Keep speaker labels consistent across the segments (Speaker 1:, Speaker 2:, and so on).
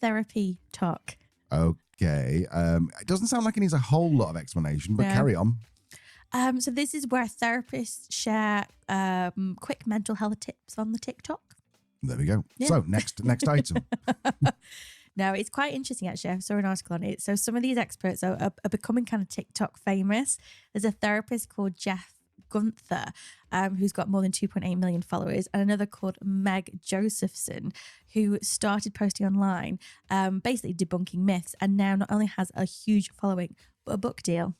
Speaker 1: Therapy-Tok.
Speaker 2: Okay. It doesn't sound like it needs a whole lot of explanation, but
Speaker 1: No.
Speaker 2: carry on.
Speaker 1: So this is where therapists share quick mental health tips on the TikTok.
Speaker 2: There we go.
Speaker 1: Yeah.
Speaker 2: So next item.
Speaker 1: No, it's quite interesting, actually. I saw an article on it. So some of these experts are becoming kind of TikTok famous. There's a therapist called Jeff Gunther, who's got more than 2.8 million followers, and another called Meg Josephson, who started posting online, basically debunking myths, and now not only has a huge following, but a book deal.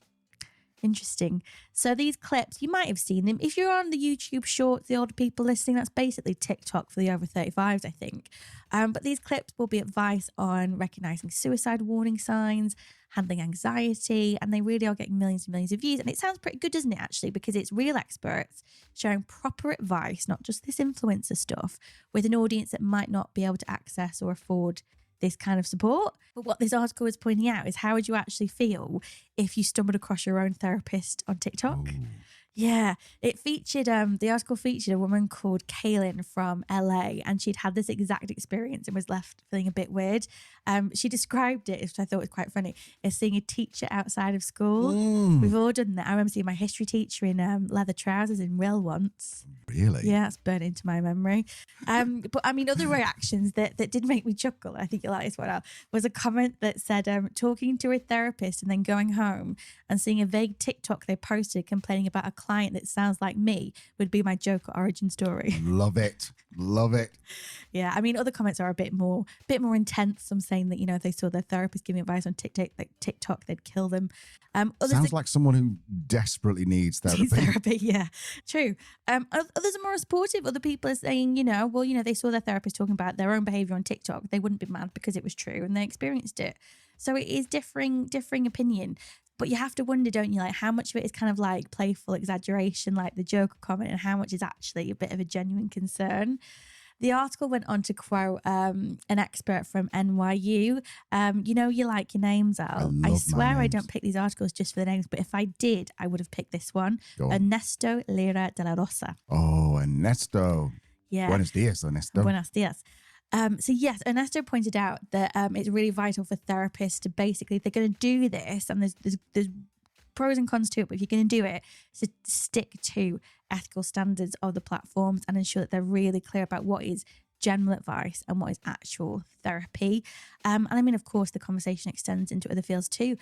Speaker 1: Interesting. So these clips, you might have seen them. If you're on the YouTube Shorts, the older people listening, that's basically TikTok for the over 35s, I think. But these clips will be advice on recognizing suicide warning signs, handling anxiety, and they really are getting millions and millions of views. And it sounds pretty good, doesn't it, actually? Because it's real experts sharing proper advice, not just this influencer stuff, with an audience that might not be able to access or afford this kind of support. But what this article is pointing out is, how would you actually feel if you stumbled across your own therapist on TikTok?
Speaker 2: Ooh.
Speaker 1: Yeah, it featured, the article featured a woman called Kaylin from LA, and she'd had this exact experience and was left feeling a bit weird. She described it, which I thought was quite funny, as seeing a teacher outside of school. We've all done that. I remember seeing my history teacher in leather trousers in real once.
Speaker 2: Really?
Speaker 1: Yeah, it's burnt into my memory. But I mean, other reactions that did make me chuckle, I think you like this one out, was a comment that said, talking to a therapist and then going home and seeing a vague TikTok they posted complaining about a client that sounds like me would be my joke or origin story.
Speaker 2: Love it. Love it.
Speaker 1: Yeah, I mean, other comments are a bit more intense. Some saying that, if they saw their therapist giving advice on TikTok, they'd kill them.
Speaker 2: Sounds like someone who desperately needs therapy.
Speaker 1: Yeah, true. Others are more supportive. Other people are saying, they saw their therapist talking about their own behavior on TikTok. They wouldn't be mad because it was true and they experienced it. So it is differing opinion. But you have to wonder, don't you, like how much of it is kind of like playful exaggeration, like the joke or comment, and how much is actually a bit of a genuine concern. The article went on to quote an expert from NYU. You like your names, Al. I swear I don't pick these articles just for the names, but if I did, I would have picked this one. Ernesto Lira de la Rosa.
Speaker 2: Oh, Ernesto.
Speaker 1: Yeah.
Speaker 2: Buenos dias, Ernesto.
Speaker 1: Buenos dias. So yes, Ernesto pointed out that it's really vital for therapists to basically, if they're going to do this, and there's pros and cons to it, but if you're going to do it, to stick to ethical standards of the platforms and ensure that they're really clear about what is general advice and what is actual therapy. And I mean, of course, the conversation extends into other fields too.